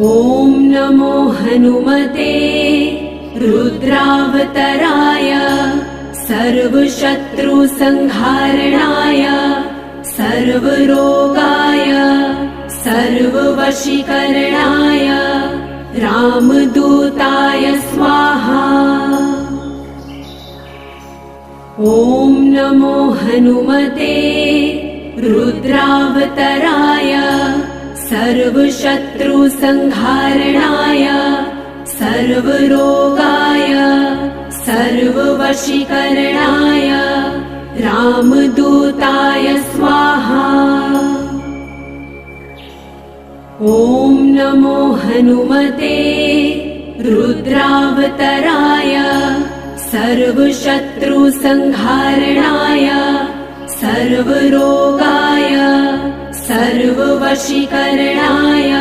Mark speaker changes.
Speaker 1: ॐ नमो हनुमते रुद्रावतराय सर्वशत्रुसंहारणाय सर्वरोगाय सर्ववशीकरणाय रामदूताय स्वाहा। ॐ नमो हनुमते रुद्रावतराय सर्वशत्रुसंहारणाय सर्वरोगाय सर्ववशीकरणाय रामदूताय स्वाहा। ॐ नमो हनुमते रुद्रावतराय सर्वशत्रुसंहारणाय सर्वरोगाय सर्ववशीकरणाय